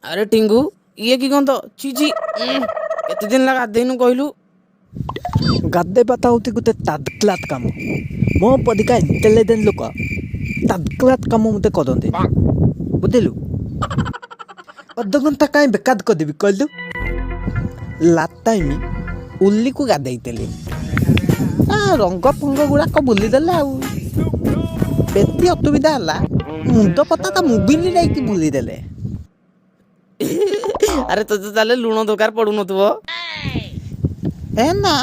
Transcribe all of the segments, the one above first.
अरे टिंगू ये की गंध चीची केते दिन लगा गाधेनु कहलु ଗାଧେଇବାଟା ହେଉଛି ଗୋଟେ ତାତ୍କାଳ କାମ। ମୋ ପରିକା ଇଣ୍ଟେଲିଜେଣ୍ଟ ଲୋକ ତାତ୍କାଳ କାମ ମୋତେ କରନ୍ତି ବୁଝିଲୁ। ଅଧଘଣ୍ଟା କାହିଁ ବେକାର କରିଦେବି କହିଲୁ। ଲାଷ୍ଟ ଟାଇମ୍ ଉଲିକୁ ଗାଧେଇଥିଲି ରଙ୍ଗ ଫଙ୍ଗ ଗୁଡ଼ାକ ବୁଲିଦେଲେ ଆଉ ବେଶୀ ଅସୁବିଧା ହେଲା। ମୁଣ୍ଡ ପତା ମୋବିଲ ନେଇକି ବୁଲିଦେଲେ। अरे तो ताले लुण दरकार पड़ू नथुबो ଏ ନା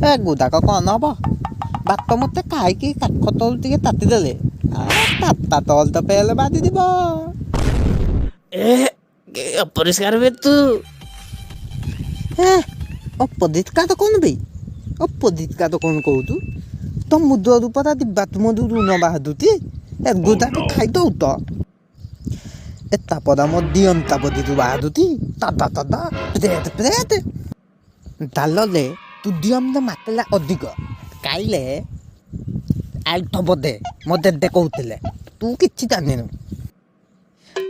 ଏ ଗୁଦାକ କ'ଣ ହବ। ବାଟ ମୋତେ ଖାଇକି କାଠ ତଳୁ ଟିକେ ତାତିଦେଲେ ତାତା ତଳ ତ ପେଲେ ବାଜିଯିବ। ए के अपरिष्कार बे तू ଏ ଅପରିଷ୍କାର କ'ଣ ବେ ଅପରିଷ୍କାର କ'ଣ କହୁଛୁ। ତ ମୁଦରୁ ପରା ବାଥରୁମରୁ ଋଣ ବାହାରୁଛି ଏ ଗୁଦାକ ଖାଇଦଉ ତ ଏ ତାପରା ମୋ ଦିଅନ୍ତା ବଦିରୁ ବାହାରୁଛି ତାଦା ତାଦା ପ୍ରେତ ପ୍ରେତ ଡାଲରେ ତୁ ଦିଅନ୍ତା ମାତିଲା ଅଧିକ ଖାଇଲେ ଆଇଠ ବୋଧେ ମୋତେ ଦେ କହୁଥିଲେ। ତୁ କିଛି ଜାଣିନୁ।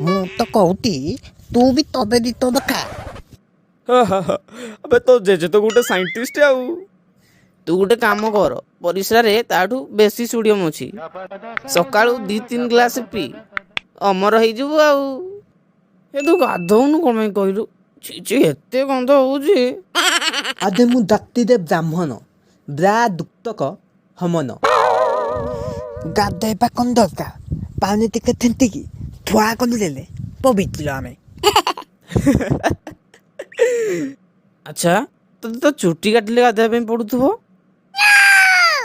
ମୁଁ ତ କହୁଛି ତୁ ବି ତବେ ଦି ତ ଖା। अबे तो जेजे तो गोटे साइंटिस्ट आउ तू गोटे काम कर परिस्रा रे ताठू बेसी सोडियम अछि सकाळू 2-3 ग्लास पी अमर होई जबु आउ ए तू गाधौनु कोमे कहलु छी एते गंध होउजी ଆଜି ମୁଁ ଜାତିରେ ବ୍ରାହ୍ମଣ ବ୍ରା ଦୁକ୍ତକ ହମନ ଗାଧେଇବା କ'ଣ ଦରକାର। ପାଣି ଟିକେ ଛିଞ୍ଚିକି ଥୁଆ କରିଦେଲେ ପବିତ୍ର ଆମେ। अच्छा तो चुट्टी काटिले गाधे पे पड़ुथबो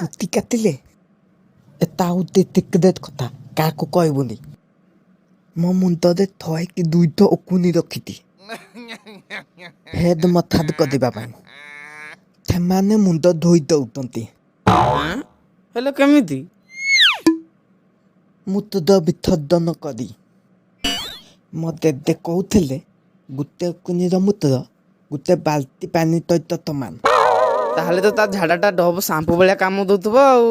ଚୁଟି କାଟିଲେ ଏଟା ହେଉଛି ସିକ୍ରେଟ କଥା କାହାକୁ କହିବୁନି। ମୋ ମୁଣ୍ଡରେ ଥଇକି ଦୁଇଟା ଓକୁନି ରଖିଛି ହେଡ୍ ମସାଜ କରିବା ପାଇଁ। ସେମାନେ ମୁଣ୍ଡ ଧୋଇ ଦେଉଛନ୍ତି। हेले केमिति ମୂତ୍ର ବିସର୍ଜନ କରି ମୋତେ ଦେ କହୁଥିଲେ ଗୋଟେ ଓକୁନିର ମୂତ୍ର ଗୋଟେ ବାଲ୍ଟି ପାଣି ସହିତ ସମାନ। ताहले तो ता झाडाटा डब शाम्पू भलिया काम दउथबो आउ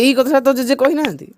एही कथा तो जे कहि नांती